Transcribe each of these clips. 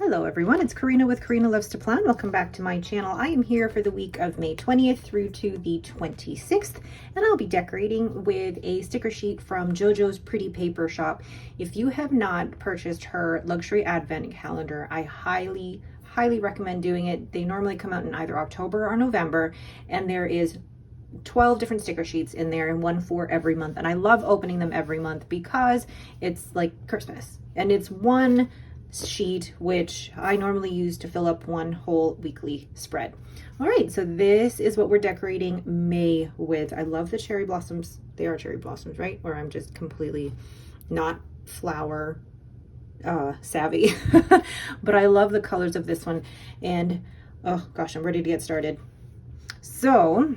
Hello everyone, it's Karina with Karina Loves to Plan. Welcome back to my channel. I am here for the week of May 20th through to the 26th, and I'll be decorating with a sticker sheet from JoJo's Pretty Paper Shop. If you have not purchased her luxury advent calendar, I highly recommend doing it. They normally come out in either October or November, and there is 12 different sticker sheets in there and one for every month. And I love opening them every month because it's like Christmas, and it's one sheet which I normally use to fill up one whole weekly spread. All right, so this is what we're decorating May with. I love the cherry blossoms. They are cherry blossoms, right? Or I'm just completely not flower savvy. But I love the colors of this one, and oh gosh, I'm ready to get started. So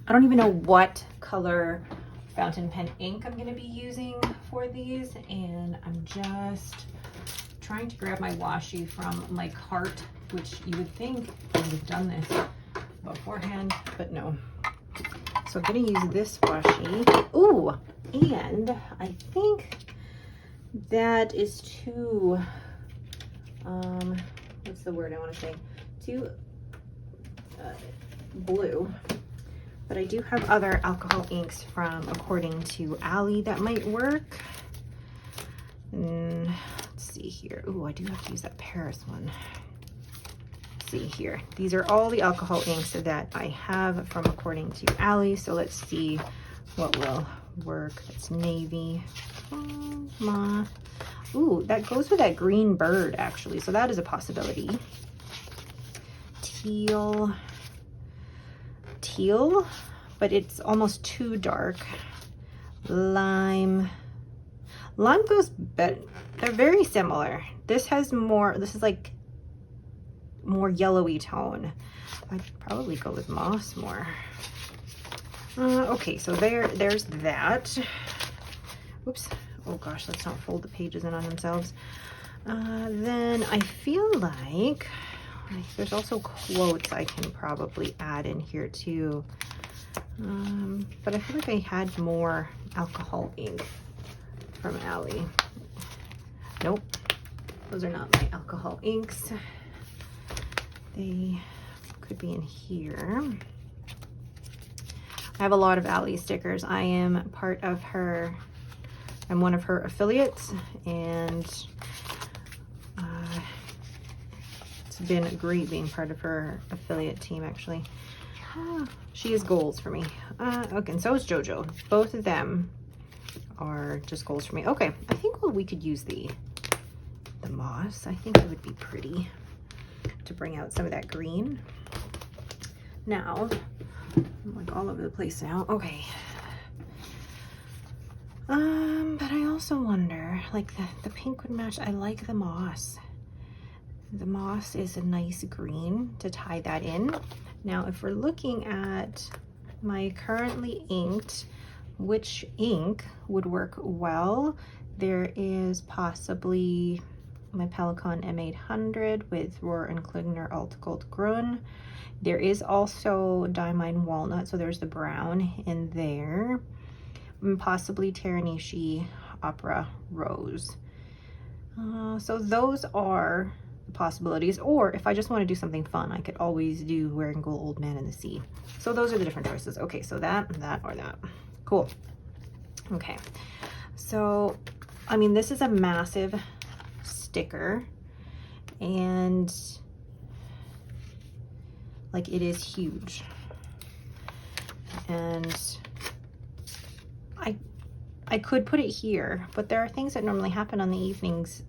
I don't even know what color fountain pen ink I'm going to be using for these, and I'm just trying to grab my washi from my cart, which you would think I would have done this beforehand, but no. So I'm going to use this washi. Ooh, and I think that is too, what's the word I want to say? Too blue. But I do have other alcohol inks from AccordingToAli that might work. Let's see here. Ooh, I do have to use that Paris one. Let's see here. These are all the alcohol inks that I have from AccordingToAli. So let's see what will work. That's navy. Ooh, that goes with that green bird actually. So that is a possibility. Teal, but it's almost too dark. Lime goes better. They're very similar. This has more, this is like more yellowy tone. I'd probably go with moss more. Okay, so there's that. Oops. Oh gosh, let's not fold the pages in on themselves. Then I feel like there's also quotes I can probably add in here too. But I feel like I had more alcohol ink from Ali. Nope, those are not my alcohol inks. They could be in here. I have a lot of Ali stickers. I am part of her, I'm one of her affiliates, and it's been great being part of her affiliate team actually. She is goals for me. Okay, and so is JoJo. Both of them are just goals for me. Okay, I think we could use the moss. I think it would be pretty to bring out some of that green. Now, I'm like all over the place now. Okay. But I also wonder, like the pink would match. I like the moss. The moss is a nice green to tie that in. Now, if we're looking at my currently inked, which ink would work well, there is possibly my Pelikan M800 with Rohr and Klingner Alt Gold Grün. There is also Diamine Walnut, so there's the brown in there. And possibly Teranishi Opera Rose. So those are possibilities, or if I just want to do something fun, I could always do Wearing Gold Old Man in the Sea. So those are the different choices. Okay, so that or that. Cool. Okay, so I mean, this is a massive sticker, and like it is huge, and I could put it here, but there are things that normally happen on the evenings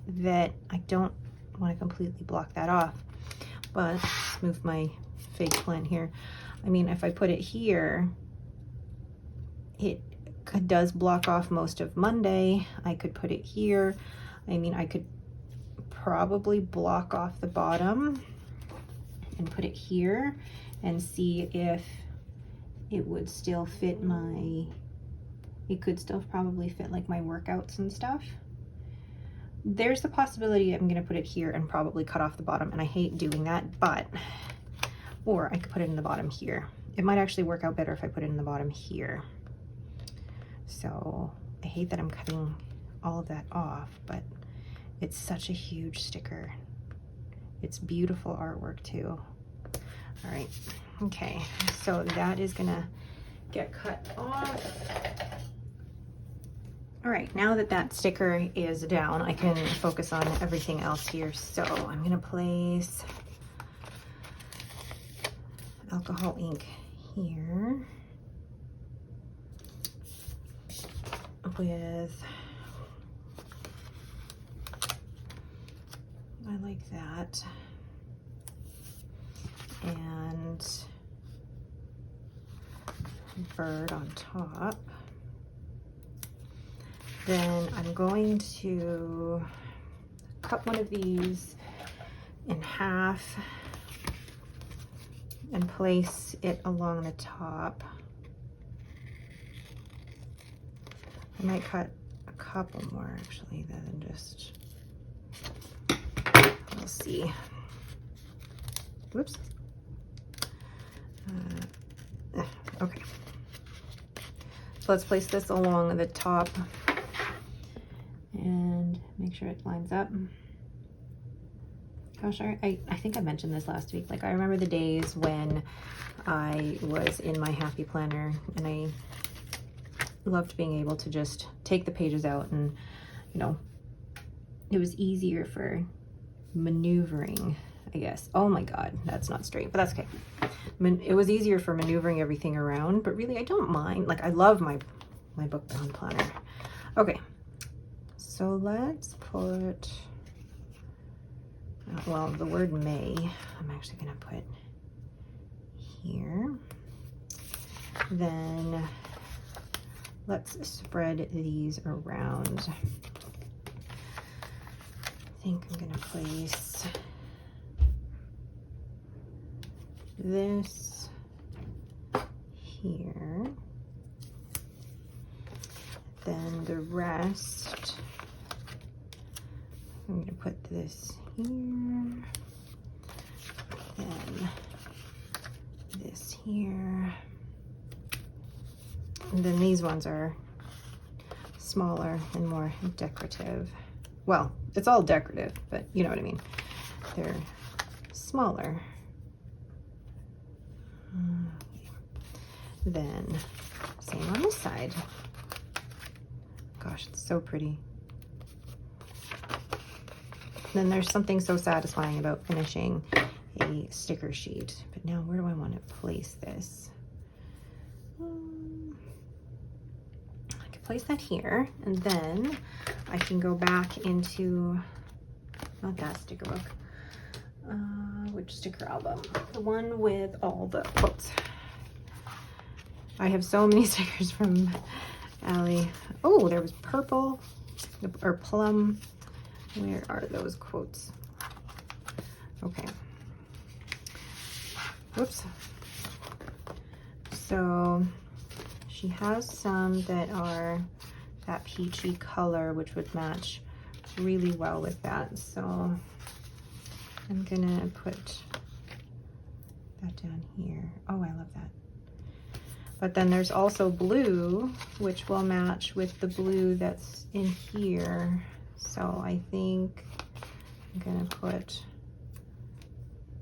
that I don't want to completely block that off. But let's move my fake plant here. I mean, if I put it here, it does block off most of Monday. I could put it here. I mean, I could probably block off the bottom and put it here and see if it would still fit my, it could still probably fit like my workouts and stuff. There's the possibility I'm gonna put it here and probably cut off the bottom, and I hate doing that, but, or I could put it in the bottom here. It might actually work out better if I put it in the bottom here. So I hate that I'm cutting all of that off, but It's such a huge sticker. It's beautiful artwork too. All right, okay, so that is gonna get cut off. All right, now that that sticker is down, I can focus on everything else here. So I'm gonna place alcohol ink here with, I like that, and bird on top. Then I'm going to cut one of these in half and place it along the top. I might cut a couple more actually than just, we'll see. Whoops. Okay. So let's place this along the top and make sure it lines up. Gosh, I think I mentioned this last week. Like, I remember the days when I was in my Happy Planner and I loved being able to just take the pages out, and, you know, it was easier for maneuvering, I guess. Oh my God, that's not straight, but that's okay. It was easier for maneuvering everything around, but really I don't mind. Like, I love my book bound planner. Okay, so let's put, well, the word May, I'm actually gonna put here. Then let's spread these around. I think I'm gonna place this here. Then the rest, I'm gonna put this here, then this here, and then these ones are smaller and more decorative. Well, it's all decorative, but you know what I mean. They're smaller. Then same on this side. Gosh, it's so pretty. Then there's something so satisfying about finishing a sticker sheet. But now where do I want to place this? I can place that here, and then I can go back into, not that sticker book, which sticker album? The one with all the quotes. I have so many stickers from Ali. Oh, there was purple or plum. Where are those quotes? Okay. Whoops. So she has some that are that peachy color, which would match really well with that. So I'm gonna put that down here. Oh, I love that. But then there's also blue, which will match with the blue that's in here. So I think I'm gonna put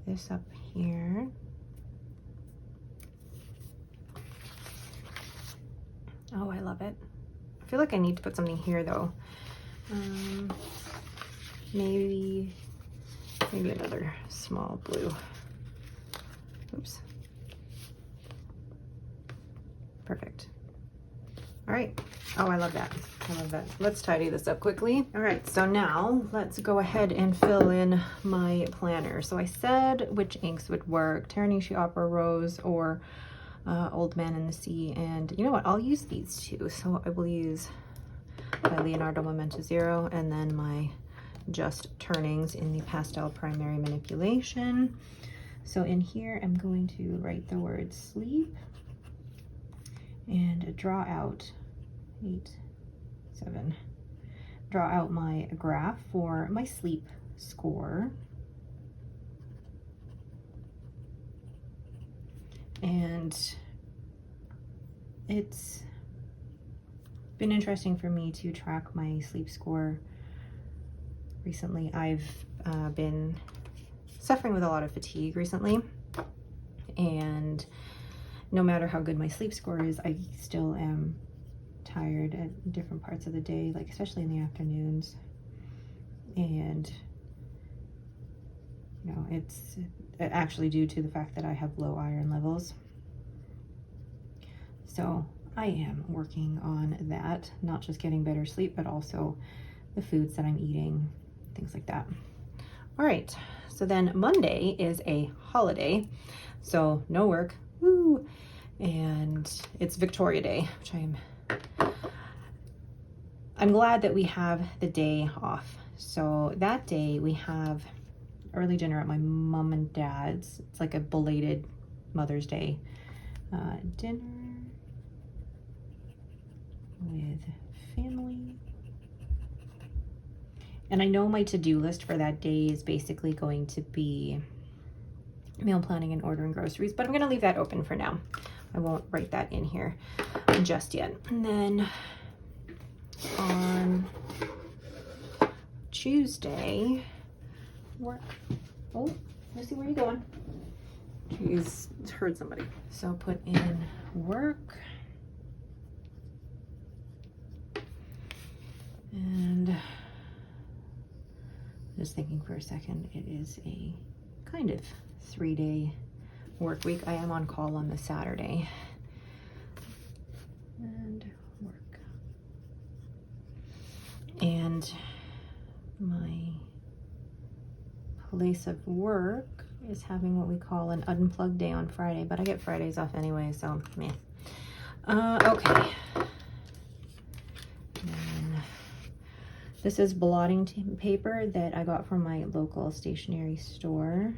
this up here. Oh, I love it. I feel like I need to put something here though. Maybe another small blue. Oops. Perfect. All right. Oh, I love that. I love that. Let's tidy this up quickly. All right, so now let's go ahead and fill in my planner. So I said which inks would work, Taranishi Opera Rose or Old Man in the Sea. And you know what? I'll use these two. So I will use my Leonardo Memento Zero and then my Just Turnings in the Pastel Primary Manipulation. So in here, I'm going to write the word sleep and draw out 8, 7, draw out my graph for my sleep score. And it's been interesting for me to track my sleep score recently I've been suffering with a lot of fatigue recently, and no matter how good my sleep score is, I still am tired at different parts of the day, like especially in the afternoons. And you know, it's actually due to the fact that I have low iron levels. So I am working on that, not just getting better sleep, but also the foods that I'm eating, things like that. All right, so then Monday is a holiday, so no work. Woo! And it's Victoria Day, which I'm glad that we have the day off. So that day we have early dinner at my mom and dad's. It's like a belated Mother's Day dinner with family. And I know my to-do list for that day is basically going to be meal planning and ordering groceries, but I'm going to leave that open for now. I won't write that in here just yet. And then on Tuesday, work. Oh, Lucy, where are you going? She's heard somebody. So put in work. And just thinking for a second, it is a kind of 3-day work week. I am on call on the Saturday. And work. And my place of work is having what we call an unplugged day on Friday, but I get Fridays off anyway, so meh. Okay. And this is blotting paper that I got from my local stationery store.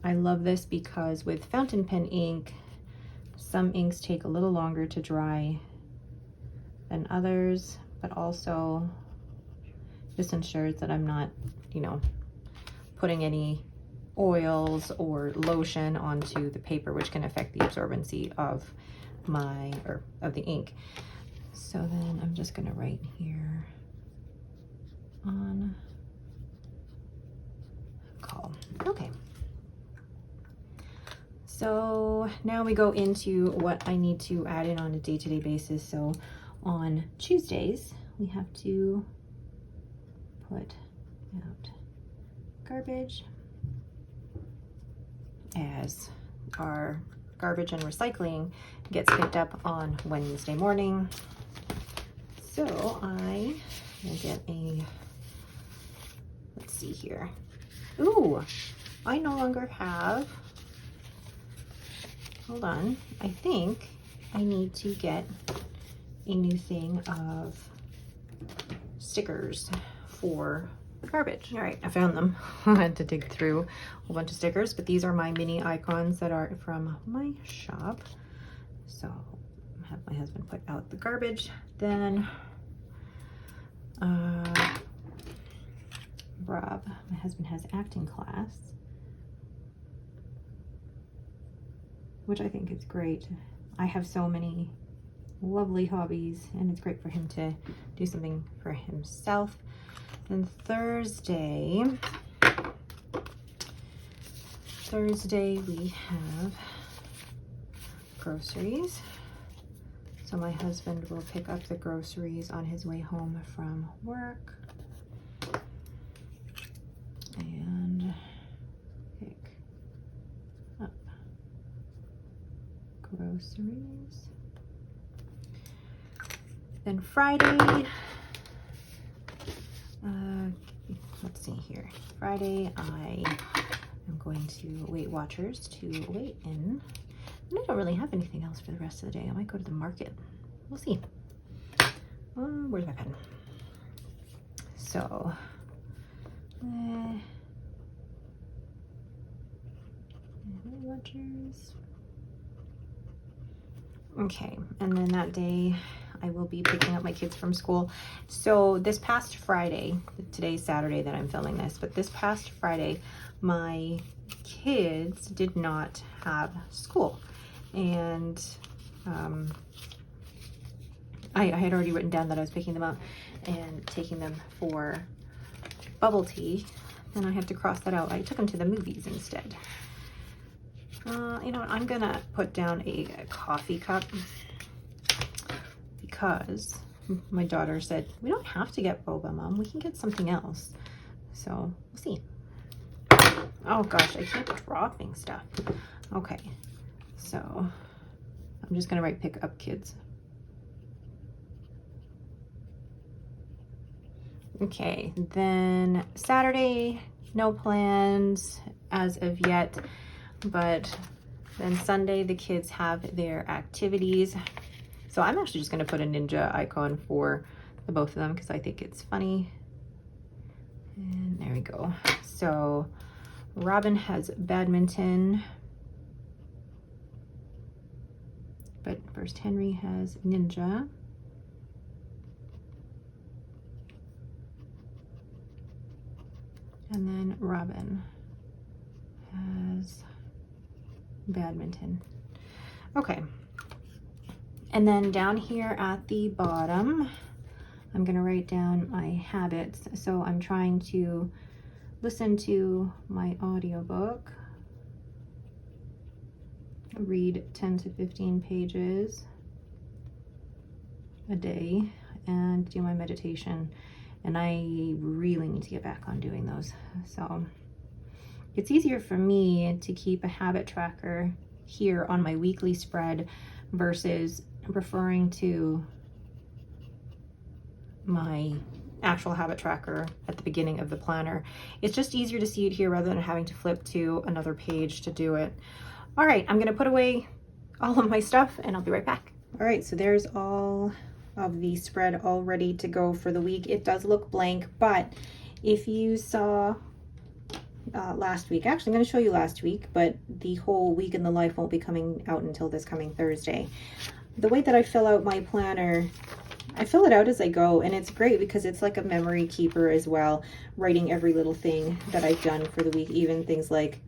I love this because with fountain pen ink, some inks take a little longer to dry than others, but also this ensures that I'm not, you know, putting any oils or lotion onto the paper, which can affect the absorbency of the ink. So then I'm just gonna write here on call. Okay. So now we go into what I need to add in on a day-to-day basis. So on Tuesdays, we have to put out garbage, as our garbage and recycling gets picked up on Wednesday morning. So I will get let's see here. Ooh, I no longer have, hold on, I think I need to get a new thing of stickers for garbage. All right, I found them. I had to dig through a whole bunch of stickers, but these are my mini icons that are from my shop. So I'll have my husband put out the garbage. Then Rob, my husband, has acting class, which I think is great. I have so many lovely hobbies, and it's great for him to do something for himself. And Thursday we have groceries. So my husband will pick up the groceries on his way home from work and pick up groceries. Then Friday, let's see here. Friday, I am going to Weight Watchers to weigh in. And I don't really have anything else for the rest of the day. I might go to the market. We'll see. Where's my pen? So, Weight Watchers. Okay, and then that day I will be picking up my kids from school. So this past Friday, today's Saturday that I'm filming this, but this past Friday, my kids did not have school. And I had already written down that I was picking them up and taking them for bubble tea, then I have to cross that out. I took them to the movies instead. You know what? I'm gonna put down a coffee cup because my daughter said, we don't have to get boba, Mom. We can get something else. So we'll see. Oh gosh, I keep dropping stuff. Okay, so I'm just gonna write pick up kids. Okay, then Saturday, no plans as of yet, but then Sunday the kids have their activities. So I'm actually just gonna put a ninja icon for the both of them because I think it's funny. And there we go. So Robin has badminton, but first Henry has ninja. And then Robin has badminton. Okay. And then down here at the bottom, I'm going to write down my habits. So I'm trying to listen to my audiobook, read 10 to 15 pages a day, and do my meditation. And I really need to get back on doing those. So it's easier for me to keep a habit tracker here on my weekly spread versus preferring to my actual habit tracker at the beginning of the planner. It's just easier to see it here rather than having to flip to another page to do it. All right, I'm gonna put away all of my stuff and I'll be right back. All right, so there's all of the spread all ready to go for the week. It does look blank, but if you saw last week, actually I'm going to show you last week, but the whole week in the life won't be coming out until this coming Thursday. The way that I fill out my planner, I fill it out as I go, and it's great because it's like a memory keeper as well, writing every little thing that I've done for the week, even things like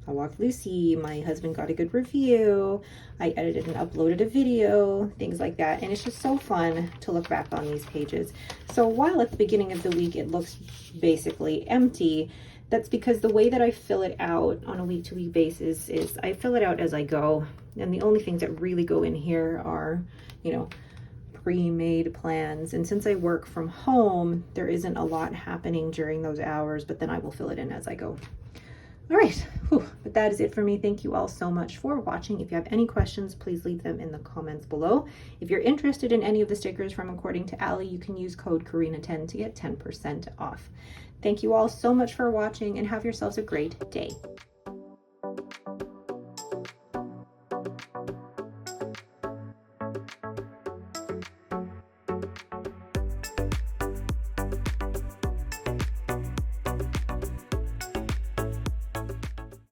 I walked Lucy, my husband got a good review, I edited and uploaded a video, things like that. And it's just so fun to look back on these pages. So while at the beginning of the week it looks basically empty, that's because the way that I fill it out on a week-to-week basis is I fill it out as I go. And the only things that really go in here are, you know, pre-made plans. And since I work from home, there isn't a lot happening during those hours, but then I will fill it in as I go. All right, but that is it for me. Thank you all so much for watching. If you have any questions, please leave them in the comments below. If you're interested in any of the stickers from According to Ali, you can use code Karina10 to get 10% off. Thank you all so much for watching and have yourselves a great day.